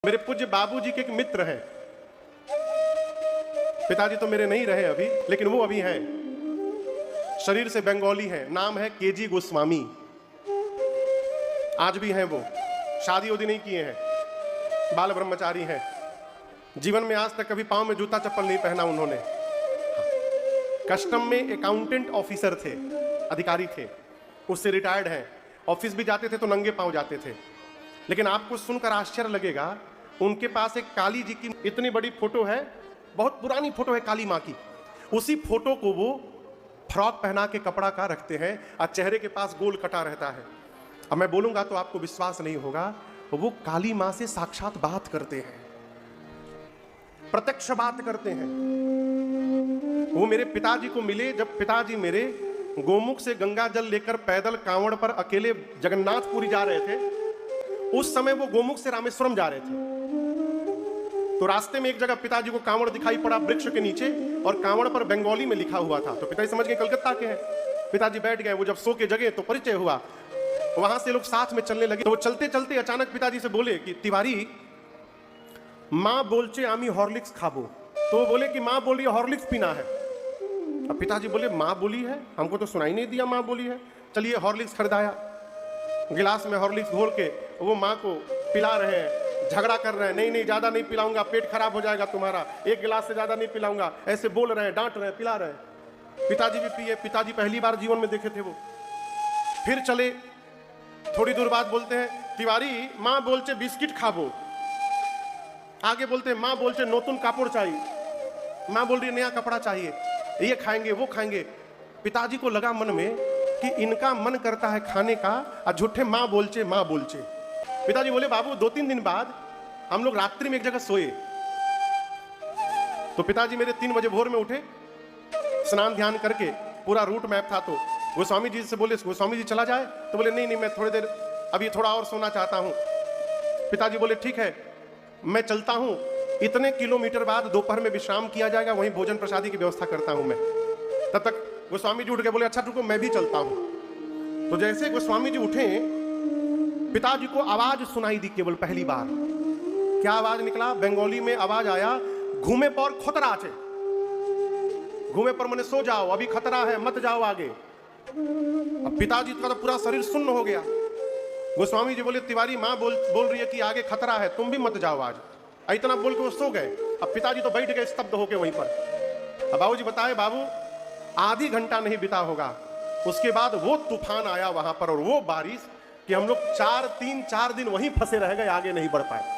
मेरे पूज्य बाबूजी के एक मित्र हैं, पिताजी तो मेरे नहीं रहे अभी, लेकिन वो अभी हैं। शरीर से बंगाली हैं, नाम है केजी गोस्वामी। आज भी हैं वो, शादी उदी नहीं किए हैं, बाल ब्रह्मचारी हैं। जीवन में आज तक कभी पांव में जूता चप्पल नहीं पहना उन्होंने। कस्टम में अकाउंटेंट ऑफिसर थे, अधिकारी थे, उससे रिटायर्ड हैं। ऑफिस भी जाते थे तो नंगे पांव जाते थे। लेकिन आपको सुनकर आश्चर्य लगेगा, उनके पास एक काली जी की इतनी बड़ी फोटो है, बहुत पुरानी फोटो है काली माँ की। उसी फोटो को वो फ्रॉक पहना के कपड़ा का रखते हैं और चेहरे के पास गोल कटा रहता है। अब मैं बोलूंगा तो आपको विश्वास नहीं होगा, वो काली माँ से साक्षात बात करते हैं, प्रत्यक्ष बात करते हैं। वो मेरे पिताजी को मिले जब पिताजी मेरे गोमुख से गंगा जल लेकर पैदल कांवड़ पर अकेले जगन्नाथपुरी जा रहे थे। उस समय वो गोमुख से रामेश्वरम जा रहे थे। तो रास्ते में एक जगह पिताजी को कांवड़ दिखाई पड़ा वृक्ष के नीचे, और कांवड़ पर बंगाली में लिखा हुआ था। तो पिताजी समझ गए कलकत्ता के हैं। पिताजी बैठ गए। वो जब सो के जगे तो परिचय हुआ। वहां से लोग साथ में चलने लगे। तो वो चलते चलते अचानक पिताजी से बोले कि तिवारी, माँ बोलचे आमी हॉर्लिक्स खाबो। तो वो बोले कि माँ बोली हॉर्लिक्स पीना है। अब पिताजी बोले माँ बोली है, हमको तो सुनाई नहीं दिया माँ बोली है। चलिए हॉर्लिक्स खरीदाया, गिलास में हॉर्लिक्स घोल के वो माँ को पिला रहे हैं। झगड़ा कर रहे हैं, नहीं नहीं ज्यादा नहीं पिलाऊंगा, पेट खराब हो जाएगा तुम्हारा, एक गिलास से ज्यादा नहीं पिलाऊंगा। ऐसे बोल रहे हैं, डांट रहे हैं, पिला रहे हैं। पिताजी भी पिए। पिताजी पहली बार जीवन में देखे थे वो। फिर चले, थोड़ी दूर बाद बोलते हैं तिवारी, माँ बोलचे बिस्किट खाबो। आगे बोलते हैं माँ बोलचे नोतुन कापड़ चाहिए। माँ बोल रही नया कपड़ा चाहिए, ये खाएंगे वो खाएंगे। पिताजी को लगा मन में कि इनका मन करता है खाने का, और झूठे माँ बोलचे माँ बोलचे। पिताजी बोले बाबू 2-3 दिन बाद हम लोग रात्रि में एक जगह सोए। तो पिताजी मेरे 3 बजे भोर में उठे, स्नान ध्यान करके, पूरा रूट मैप था। तो गोस्वामी जी से बोले गोस्वामी जी चला जाए। तो बोले नहीं नहीं, मैं थोड़ी देर अभी थोड़ा और सोना चाहता हूं। पिताजी बोले ठीक है मैं चलता हूं, इतने किलोमीटर बाद दोपहर में विश्राम किया जाएगा, वहीं भोजन प्रसादी की व्यवस्था करता हूं मैं। तब तक गोस्वामी जी उठ के बोले अच्छा रुको मैं भी चलता हूं। तो जैसे गोस्वामी जी उठे, पिताजी को आवाज सुनाई दी केवल पहली बार। क्या आवाज निकला? बंगाली में आवाज आया, घूमे पर खतरा आचे। घूमे पर मैंने सो जाओ, अभी खतरा है, मत जाओ आगे। अब पिताजी का तो पूरा शरीर सुन्न हो गया। गोस्वामी जी बोले तिवारी माँ बोल रही है कि आगे खतरा है, तुम भी मत जाओ आज। इतना बोल के वो सो गए। अब पिताजी तो बैठ गए स्तब्ध होके वहीं पर। अब बाबूजी बताए बाबू आधी घंटा नहीं बिता होगा, उसके बाद वो तूफान आया वहां पर और वो बारिश कि हम लोग 4 दिन वहीं फंसे रह गए, आगे नहीं बढ़ पाए।